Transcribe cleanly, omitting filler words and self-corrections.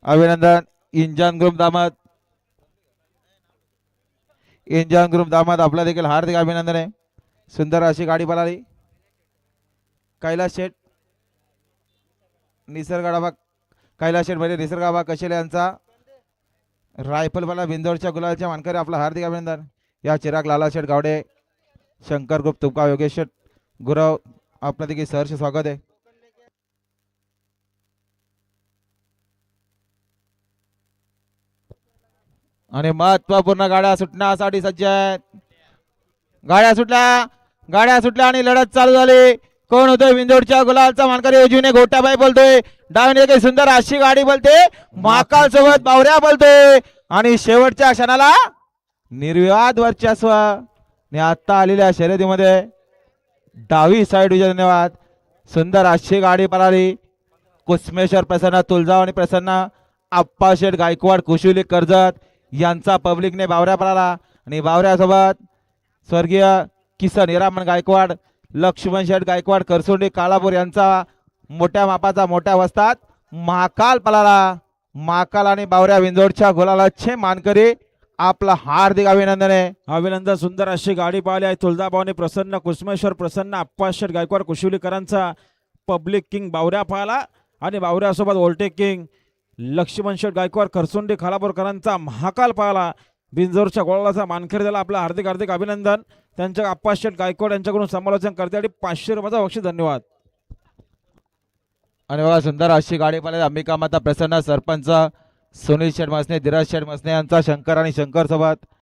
अभिनंदन. Engine group दामद, engine group दामद आपला देखील हार्दिक अभिनंदन आहे. सुंदर अशी गाडी पळाली. कैलास शेठ निसर्गडाबा, कैलास शेठ म्हणजे निसर्गाबा कशेले यांचा रायफल वाला बिंदोडच्या गुलालच्या मानकरी आपला हार्दिक अभिनंदन. या चिराग लाला शेठ गावडे, शंकर ग्रुप तुमका योगेश शेठ गुरव आपलं देखील सहर्ष स्वागत आहे. आणि महत्वपूर्ण गाड्या सुटण्यासाठी सज्ज आहेत. गाड्या सुटल्या, गाड्या सुटल्या आणि लढत चालू झाली. कोण होतोय बिंदोडच्या गुलालचा मानकरी? उजवीने गोट्याबाई बोलतोय, डावीने काही सुंदर अशी गाडी बोलते, महाकाल सोबत बावऱ्या बोलतोय आणि शेवटच्या क्षणाला निर्विवाद वर्चस्व. आणि आता आलेल्या शर्यतीमध्ये डावी साईड धन्यवाद. सुंदर अशी गाडी पळाली. कुसमेश्वर प्रसन्न, तुळजावणी प्रसन्न, आप्पा शेठ गायकवाड कुशुली कर्जत यांचा पब्लिकने बावऱ्या पळाला. आणि बावऱ्यासोबत स्वर्गीय किसन हिरामन गायकवाड, लक्ष्मण शेठ गायकवाड करसोंडी काळापूर यांचा मोठ्या मापाचा मोठ्या वस्तात महाकाल पळाला. महाकाल आणि बावऱ्या विंजोडच्या गुलालाचे मानकरी आपला हार्दिक अभिनंदन आहे. अभिनंदन. सुंदर अशी गाडी पाहिली आहे. तुळजाभवानी प्रसन्न, कुसमेश्वर प्रसन्न, आप्पाशेठ गायकवाड कुशिवलीकरांचा पब्लिक किंग बावऱ्या पाहिला आणि बावऱ्यासोबत ओल्टेक किंग लक्ष्मण शेठ गायकवाड खरसुंडी खालापूरकरांचा महाकाल पाहिला. बिंजोरच्या गोळाचा मानकरी झाला. आपलं हार्दिक हार्दिक अभिनंदन. त्यांच्या आप्पाशेठ गायकवाड यांच्याकडून समालोचन करते आणि 500 रुपयाचा बक्षीस. धन्यवाद. आणि बघा सुंदर अशी गाडी पाहिली. अंबिका माता प्रसन्न, सरपंच सुनील शेठ मसने, धीरज शेठ मसने यांचा शंकर आणि शंकर सोबत